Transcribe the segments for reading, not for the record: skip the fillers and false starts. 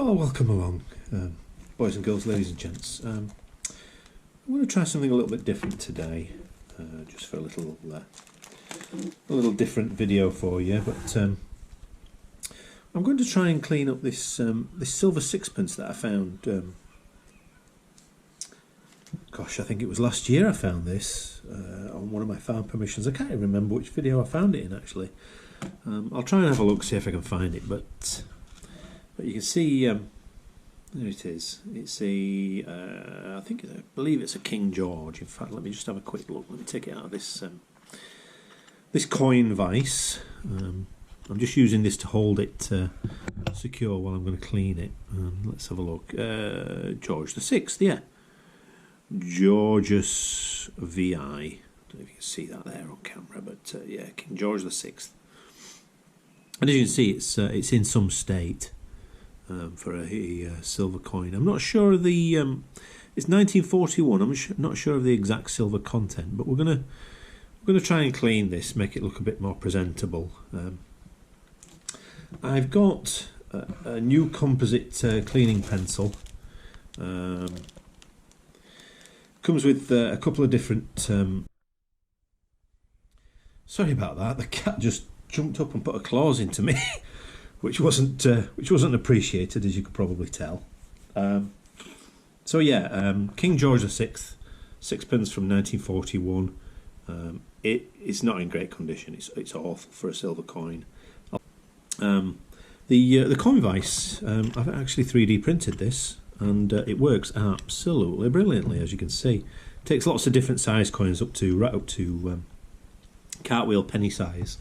Well, welcome along, boys and girls, ladies and gents. I'm going to try something a little bit different today, just for a little different video for you. But I'm going to try and clean up this this Silver Sixpence that I found. Gosh, I think it was last year I found this on one of my farm permissions. I can't even remember which video I found it in actually. I'll try and have a look, see if I can find it, but you can see there it is. It's a I believe it's a King George. In fact, let me just have a quick look. Let me take it out of this this coin vise. I'm just using this to hold it secure while I'm going to clean it. Let's have a look. George the Sixth, yeah. Georgius VI. I don't know if you can see that there on camera, but yeah, King George the Sixth. And as you can see, it's in some state for a silver coin. I'm not sure of the. It's 1941. I'm not sure of the exact silver content, but we're gonna try and clean this, make it look a bit more presentable. I've got a new composite cleaning pencil. Comes with a couple of different. Sorry about that. The cat just jumped up and put her claws into me, which wasn't appreciated, as you could probably tell. So yeah, King George the Sixth, sixpence from 1941. It's not in great condition. It's awful for a silver coin. The coin vise, I've actually 3D printed this, and it works absolutely brilliantly, as you can see. It takes lots of different size coins right up to cartwheel penny size.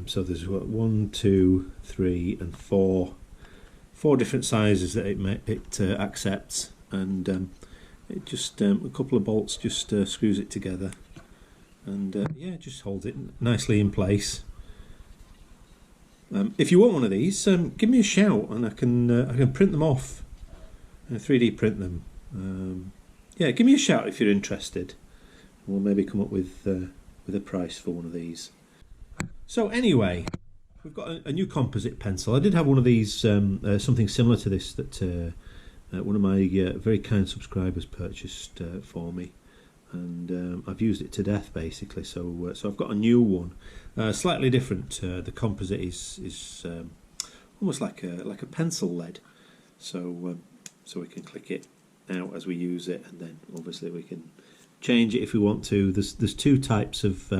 So there's 1, 2, 3, and 4 different sizes that it accepts, and it just a couple of bolts just screws it together, and yeah, just holds it nicely in place. If you want one of these, give me a shout, and I can print them off, 3D print them. Yeah, give me a shout if you're interested. We'll maybe come up with a price for one of these. So anyway, we've got a new composite pencil. I did have one of these, something similar to this that one of my very kind subscribers purchased for me, and I've used it to death basically. So I've got a new one, slightly different. The composite is almost like a pencil lead, so we can click it out as we use it, and then obviously we can change it if we want to. There's two types of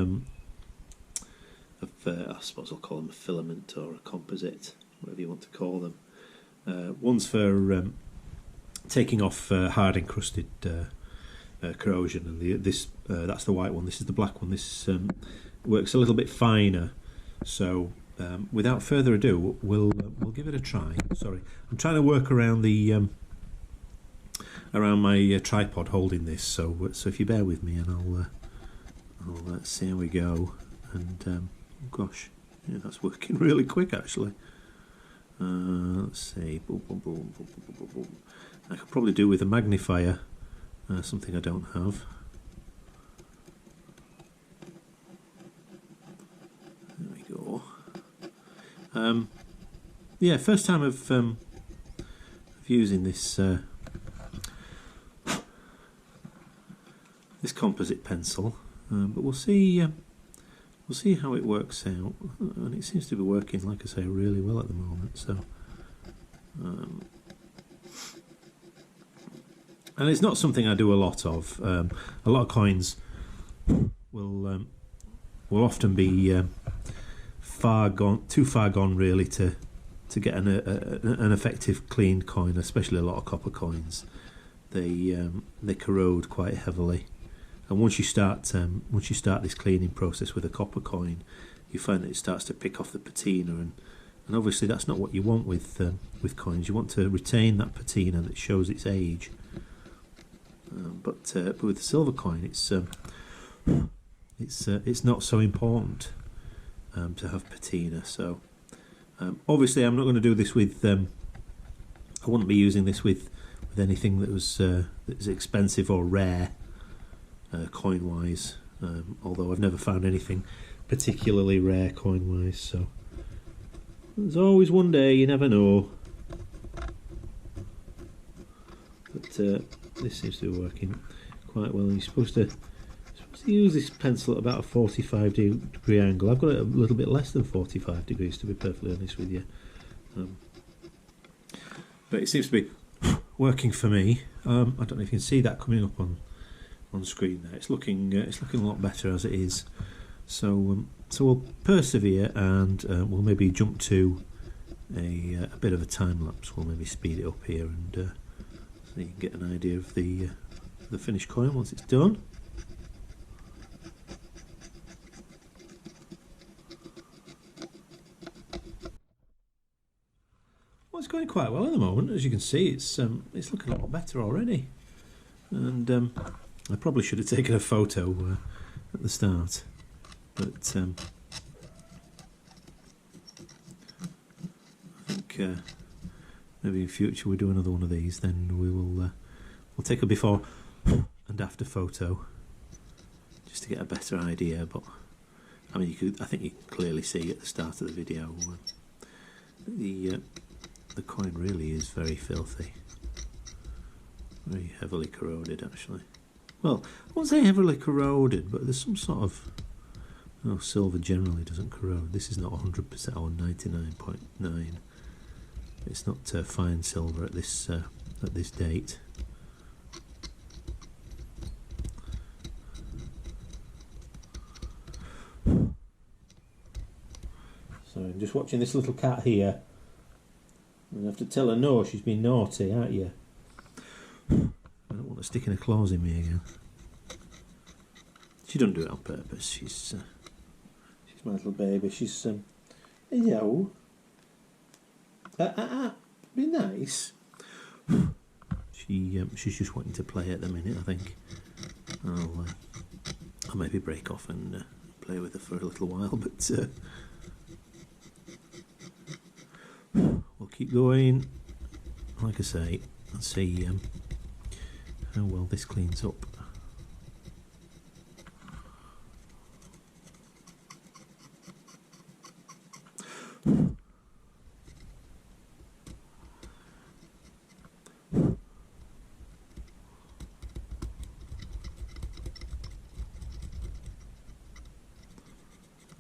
I suppose I'll call them a filament or a composite, whatever you want to call them. One's for taking off hard encrusted corrosion, and that's the white one. This is the black one. This works a little bit finer. So without further ado, we'll give it a try. Sorry, I'm trying to work around the around my tripod holding this. So if you bear with me, and I'll see how we go. And gosh, yeah, that's working really quick actually. Let's see. Boom, boom, boom, boom, boom, boom, boom. I could probably do with a magnifier, something I don't have. There we go. Yeah, first time of using this this composite pencil, but we'll see. We'll see how it works out, and it seems to be working, like I say, really well at the moment. So, and it's not something I do a lot of. A lot of coins will often be too far gone, really, to get an effective clean coin. Especially a lot of copper coins, they corrode quite heavily. And once you start this cleaning process with a copper coin, you find that it starts to pick off the patina, and obviously that's not what you want with coins. You want to retain that patina that shows its age. But with the silver coin, it's not so important to have patina. So obviously, I'm not going to do this with. I wouldn't be using this with anything that was that's expensive or rare. Coin-wise, although I've never found anything particularly rare coin-wise, so there's always one day, you never know. this seems to be working quite well. You're supposed to use this pencil at about a 45-degree angle. I've got it a little bit less than 45 degrees, to be perfectly honest with you. But it seems to be working for me. I don't know if you can see that coming up on screen there. It's looking a lot better as it is. So we'll persevere, and we'll maybe jump to a bit of a time lapse. We'll maybe speed it up here, and so you can get an idea of the finished coin once it's done. Well, it's going quite well at the moment. As you can see, it's looking a lot better already. And I probably should have taken a photo at the start, but I think maybe in future we do another one of these. Then we'll take a before and after photo just to get a better idea. But I mean, I think you can clearly see at the start of the video the coin really is very filthy, very heavily corroded actually. Well, I won't say heavily corroded, but there's some sort of... silver generally doesn't corrode. This is not 100% or 99.9. It's not fine silver at this date. So I'm just watching this little cat here. You have to tell her no, she's been naughty, aren't you? I don't want her sticking her claws in me again. She doesn't do it on purpose. She's my little baby. She's hello. Be nice. She's just wanting to play at the minute. I think I'll maybe break off and play with her for a little while, but we'll keep going. Like I say, let's see how well this cleans up.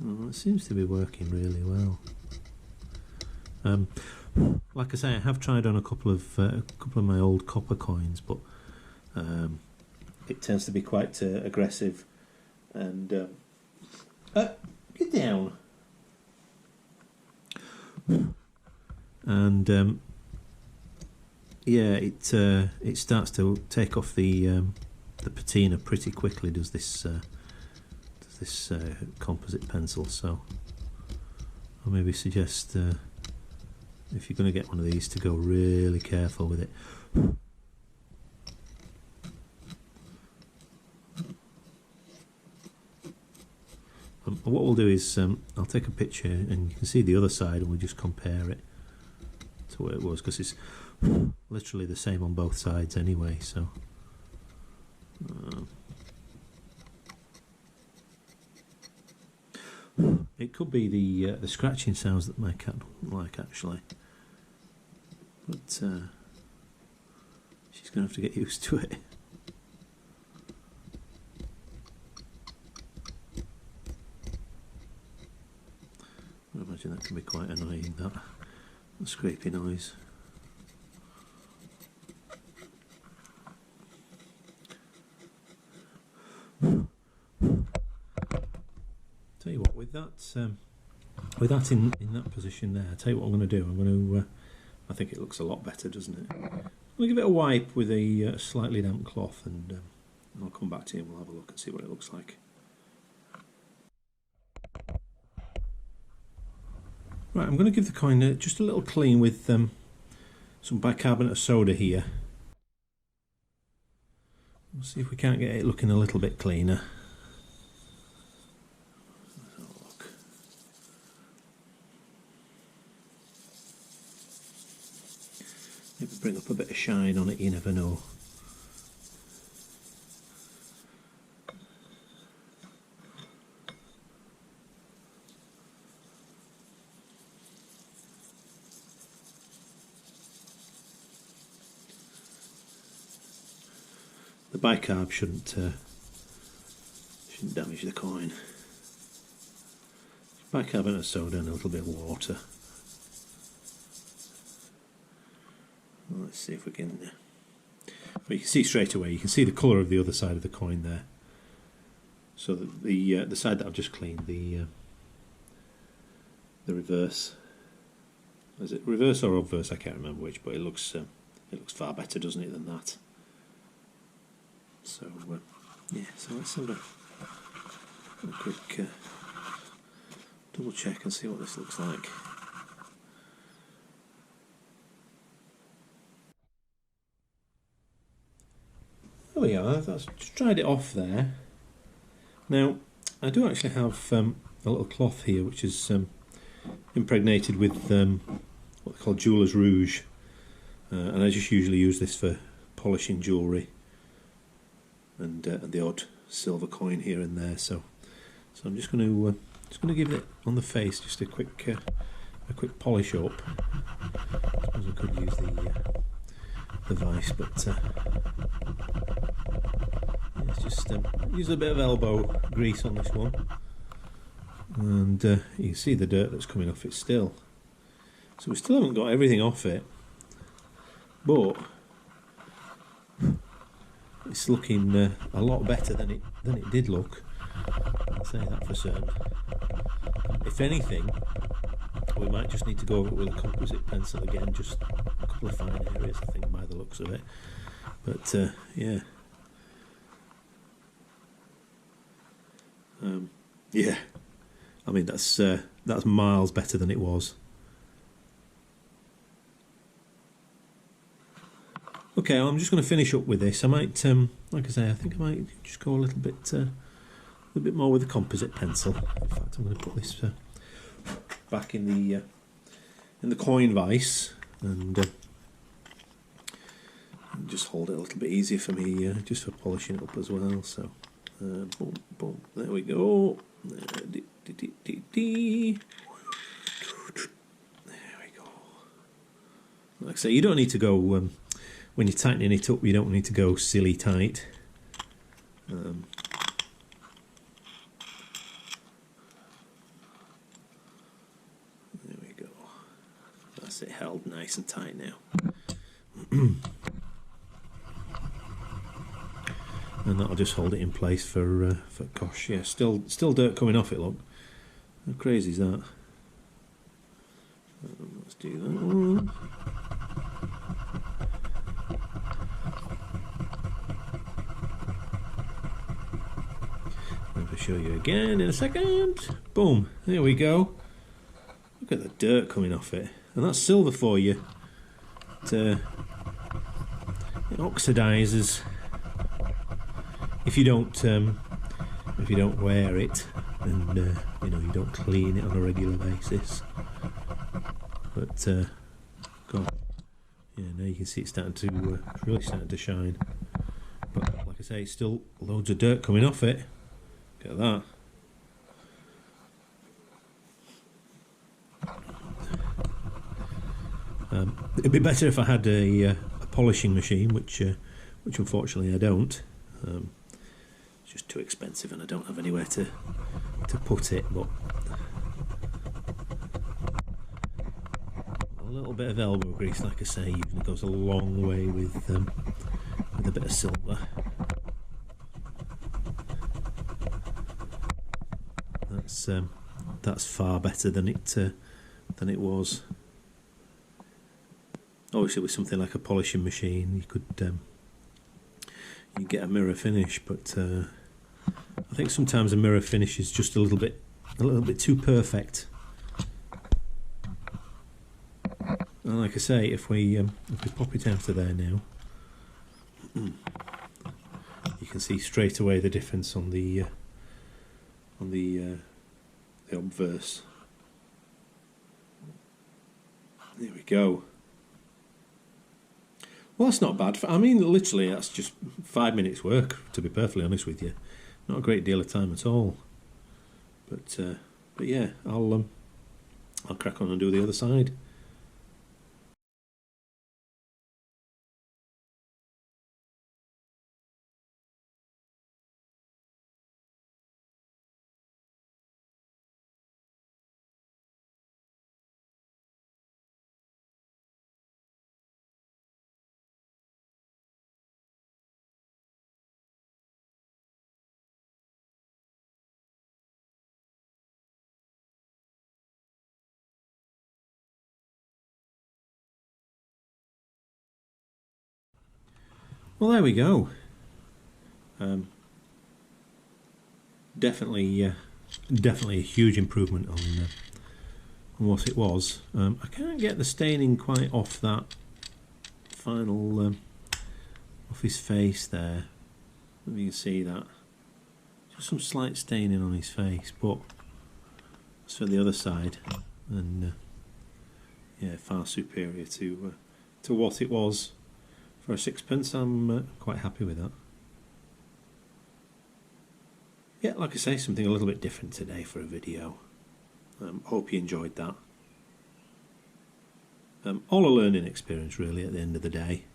Well, it seems to be working really well. Like I say, I have tried on a couple of my old copper coins, but it tends to be quite aggressive. And get down. And yeah, it starts to take off the patina pretty quickly. Does this composite pencil? So I'll maybe suggest if you're going to get one of these to go really careful with it. What we'll do is I'll take a picture and you can see the other side, and we'll just compare it to what it was, because it's literally the same on both sides anyway. So it could be the scratching sounds that my cat doesn't like actually, but she's going to have to get used to it. I imagine that can be quite annoying, that scrapey noise. Tell you what, with that in that position there, tell you what I'm going to do. I'm going to, I think it looks a lot better, doesn't it? I'm going to give it a wipe with a slightly damp cloth, and I'll come back to you and we'll have a look and see what it looks like. Right, I'm going to give the coin just a little clean with some bicarbonate of soda here. We'll see if we can't get it looking a little bit cleaner. Let's have a look. Maybe bring up a bit of shine on it, you never know. bicarb shouldn't damage the coin. Bicarbonate of soda and a little bit of water. Well, let's see if we can. Well, you can see straight away. You can see the colour of the other side of the coin there. So that the side that I've just cleaned, the reverse. Is it reverse or obverse? I can't remember which, but it looks far better, doesn't it, than that? So yeah. So let's have a quick double check and see what this looks like. There we are. That's just dried it off there. Now I do actually have a little cloth here which is impregnated with what they call jeweller's rouge, and I just usually use this for polishing jewellery and the odd silver coin here and there. So I'm just going to give it on the face just a quick polish up. I suppose I could use the vice, but yeah, it's just use a bit of elbow grease on this one, and you can see the dirt that's coming off it still. So we still haven't got everything off it, but it's looking a lot better than it did look. I'll say that for certain. If anything, we might just need to go over it with a composite pencil again, just a couple of fine areas, I think, by the looks of it. But yeah, yeah. I mean, that's miles better than it was. Okay, I'm just going to finish up with this. I might, like I say, I think I might just go a little bit more with the composite pencil. In fact, I'm going to put this back in the coin vise and just hold it a little bit easier for me, just for polishing it up as well. So, boom, boom, there we go. There we go. Like I say, you don't need to go when you're tightening it up. You don't need to go silly tight. There we go. That's it, held nice and tight now. And that'll just hold it in place for gosh, yeah, still dirt coming off it. Look, how crazy is that? Let's do that one. I'll show you again in a second. Boom, there we go. Look at the dirt coming off it, and that's silver for you. It oxidizes if you don't wear it, and you know, you don't clean it on a regular basis. But God, yeah, now you can see it's starting to really starting to shine. But like I say, it's still loads of dirt coming off it. Look at that. It'd be better if I had a polishing machine, which unfortunately I don't. It's just too expensive, and I don't have anywhere to put it. But a little bit of elbow grease, like I say, usually goes a long way with a bit of silver. That's far better than it was. Obviously, with something like a polishing machine, you could you get a mirror finish, but I think sometimes a mirror finish is just a little bit too perfect. And like I say, if we pop it out of there now, you can see straight away the difference on the obverse. There we go. Well, that's not bad. I mean, literally, that's just 5 minutes work, to be perfectly honest with you. Not a great deal of time at all. But yeah, I'll crack on and do the other side. Well, there we go. Definitely a huge improvement on what it was. I can't get the staining quite off that final off his face there. If you can see that, just some slight staining on his face, but as for the other side, and yeah, far superior to what it was for a sixpence. I'm quite happy with that. Yeah, like I say, something a little bit different today for a video. Hope you enjoyed that. All a learning experience really at the end of the day.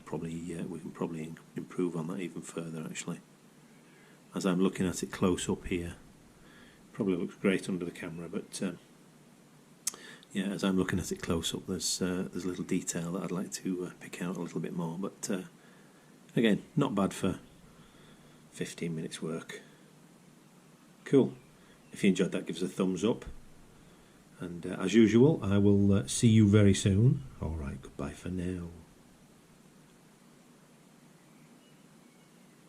Probably we can probably improve on that even further actually. As I'm looking at it close up here, probably looks great under the camera, but yeah, as I'm looking at it close up, there's a little detail that I'd like to pick out a little bit more. But again, not bad for 15 minutes work. Cool. If you enjoyed that, give us a thumbs up. And as usual, I will see you very soon. Alright, goodbye for now.